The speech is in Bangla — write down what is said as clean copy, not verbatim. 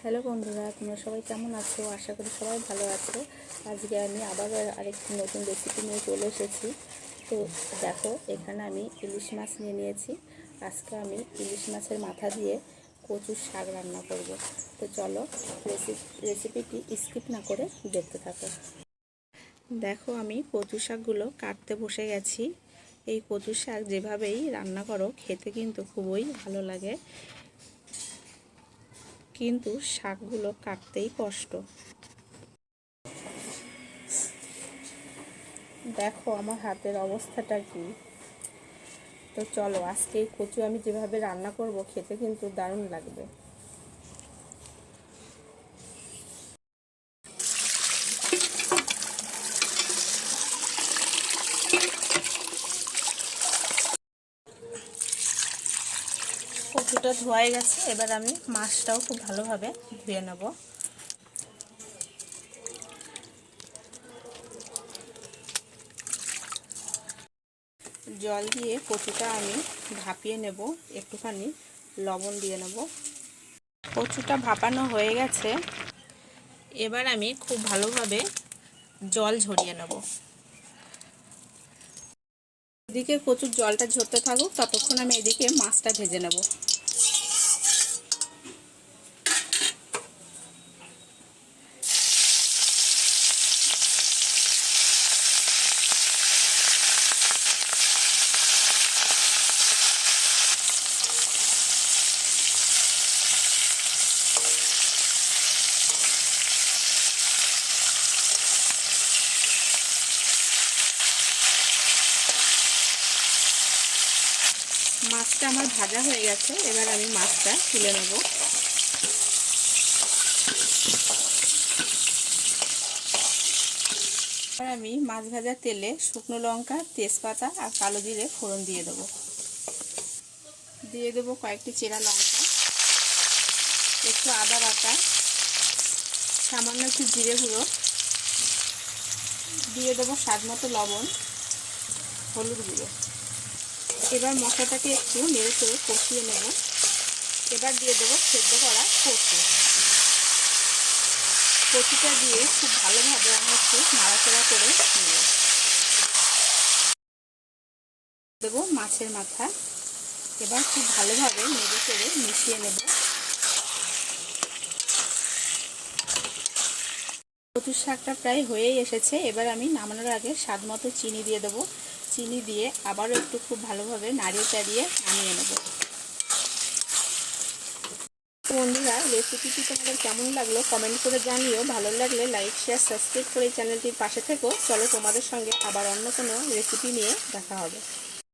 হ্যালো বন্ধুরা, তোমরা সবাই কেমন আছো? আশা করি সবাই ভালো আছো। আজকে আমি আবার আরেকটি নতুন রেসিপি নিয়ে চলে এসেছি। তো দেখো, এখানে আমি ইলিশ মাছ নিয়ে নিয়েছি। আজকে আমি ইলিশ মাছের মাথা দিয়ে কচুর শাক রান্না করব। তো চলো রেসিপিটি স্কিপ না করে দেখতে থাকো। দেখো, আমি কচু শাকগুলো কাটতে বসে গেছি। এই কচু শাক যেভাবেই রান্না করো খেতে কিন্তু খুবই ভালো লাগে, কিন্তু শাকগুলো কাটতেই কষ্ট। দেখো আমার হাতের অবস্থাটা কি। তো চলো, আজকে এই কচু আমি যেভাবে রান্না করব খেতে কিন্তু দারুণ লাগবে। কচুটা ধোয়াই গেছে, এবার আমি মাছটাও খুব ভালোভাবে ধুয়ে নেব। জল দিয়ে কচুটা আমি ভাপিয়ে নেব, একটুখানি লবণ দিয়ে নেব। কচুটা ভাপানো হয়ে গেছে, এবার আমি খুব ভালোভাবে জল ঝরিয়ে নেব। এদিকে কচুর জলটা ঝরতে থাকুক, ততক্ষণ আমি এদিকে মাছটা ভেজে নেব। মাছটা আমার ভাজা হয়ে গেছে, এবার আমি মাছটা তুলে নেব। এবার আমি মাছ ভাজার তেলে শুকনো লঙ্কা, তেজপাতা আর কালো জিরে ফোড়ন দিয়ে দেবো। দিয়ে দেবো কয়েকটি চেরা লঙ্কা, একটু আদা বাটা, সামান্য একটু জিরে গুঁড়ো, দিয়ে দেবো স্বাদ মতো লবণ, হলুদ গুঁড়ো। এবার মশলাটাকে একটু নেড়ে চেড়ে কষিয়ে নেব। এবার দিয়ে দেবো সেদ্ধ করা কচু। কচুটা দিয়ে খুব ভালোভাবে আমি একটু নাড়াচাড়া করে নেব। দেবো মাছের মাথা। এবার খুব ভালোভাবে নেড়ে চেড়ে মিশিয়ে নেব। কচুর শাকটা প্রায় হয়েই এসেছে, এবার আমি নামানোর আগে স্বাদ মতো চিনি দিয়ে দেবো। চিনি দিয়ে আবারও একটু খুব ভালোভাবে নাড়িয়ে চাড়িয়ে নামিয়ে নেব। বন্ধুরা, রেসিপিটি তোমাদের কেমন লাগলো কমেন্ট করে জানিও। ভালো লাগলে লাইক, শেয়ার, সাবস্ক্রাইব করে চ্যানেলটির পাশে থেকো। চলো, তোমাদের সঙ্গে আবার অন্য কোনো রেসিপি নিয়ে দেখা হবে।